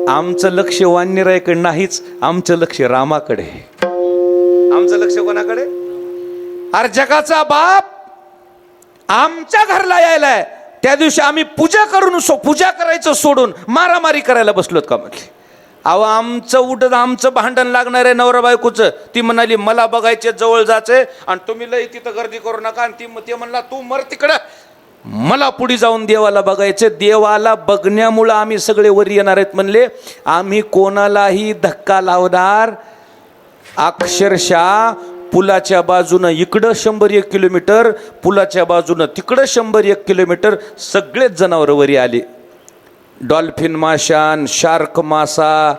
आमचं लक्ष वानराकडे नाहीच, आमचं लक्ष रामाकडे. आमचं लक्ष कोणाकडे? अरे जगाचा बाप आमच्या घरला यायलाय, त्या दिवशी आम्ही पूजा करायचं सोडून मारामारी करायला बसलोत का म्हटली. अहो आमचं उठत आमचं भांडण लागणार आहे नवरा बायकोचं. ती म्हणाली मला बघायचे जवळ जायचंय आणि तुम्ही लई तिथं गर्दी करू नका. आणि ते म्हणला तू मर तिकडं, मला पुढे जाऊन देवाला बघायचं. देवाला बघण्यामुळं आम्ही सगळे वर येणार आहेत म्हणले. आम्ही कोणालाही धक्का लावणार, अक्षरशः पुलाच्या बाजूनं इकडं 100-1 किलोमीटर, पुलाच्या बाजूनं तिकडं 100-1 किलोमीटर सगळेच जनावर वरी आले. डॉल्फिन माशान, शार्क मासा,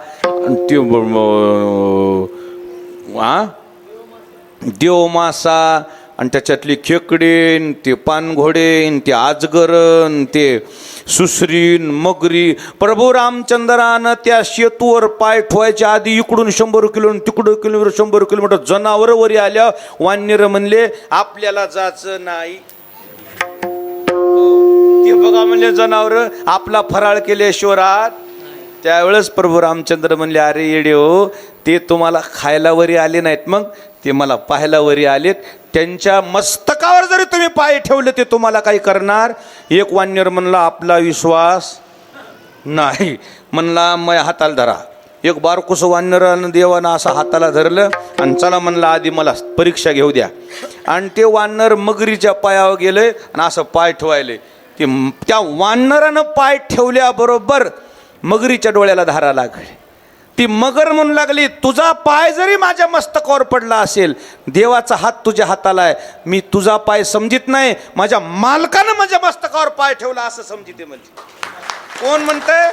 देव मासा, आणि त्याच्यातली खेकडीन, ते पानघोडेन, ते आजगरण, ते सुसरीन, मगरी. प्रभू रामचंद्रानं त्या शेतूवर पाय ठेवायच्या आधी इकडून 100 किलोमीटर, तिकडून 100 किलोमीटर जनावर वरी आल्या. वानर म्हणले आपल्याला जायचं नाही. ते बघा म्हणले जनावर आपला फराळ केल्याशिवाय राहत. त्यावेळेस प्रभू रामचंद्र म्हणले अरे येडे हो, ते तुम्हाला खायला वरी आले नाहीत, मग ते मला पाहायला वरी आलेत. त्यांच्या मस्तकावर जरी तुम्ही पाय ठेवले ते तुम्हाला काही करणार. एक वानर म्हणला आपला विश्वास नाही, म्हणला मग हाताला धरा. एक बारकुस वानरानं देवानं असं हाताला धरलं आणि चला म्हणला आधी मला परीक्षा घेऊ द्या. आणि ते वानर मगरीच्या पायावर गेले आणि असं पाय ठेवायले. ते त्या वानरानं पाय ठेवल्याबरोबर मगरीच्या डोळ्याला धारा लागली. ती मगर म्हणू लागली तुझा पाय जरी माझ्या मस्तकावर पडला असेल, देवाचा हात तुझ्या हाताला आहे, मी तुझा पाय समजित नाही, माझ्या मालकानं माझ्या मस्तकावर पाय ठेवला असं समजिते. म्हणजे कोण म्हणतंय,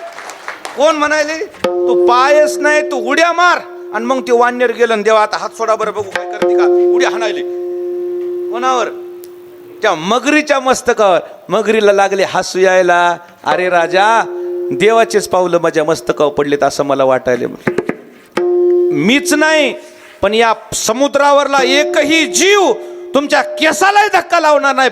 कोण म्हणायले तू पायच नाही तू उड्या मार. आणि मग ते वानर गेलं आणि देवा आता हात सोडा बरं बघू काय करते का. उड्या हाणायले कोणावर? त्या मगरीच्या मस्तकावर. मगरीला लागले हसू यायला. अरे राजा देवाचेच पावलं माझ्या मस्तकावर पडलेत असं मला वाटायले. मीच नाही पण या समुद्रावरला एकही जीव तुमच्या केसालाही धक्का लावणार नाही.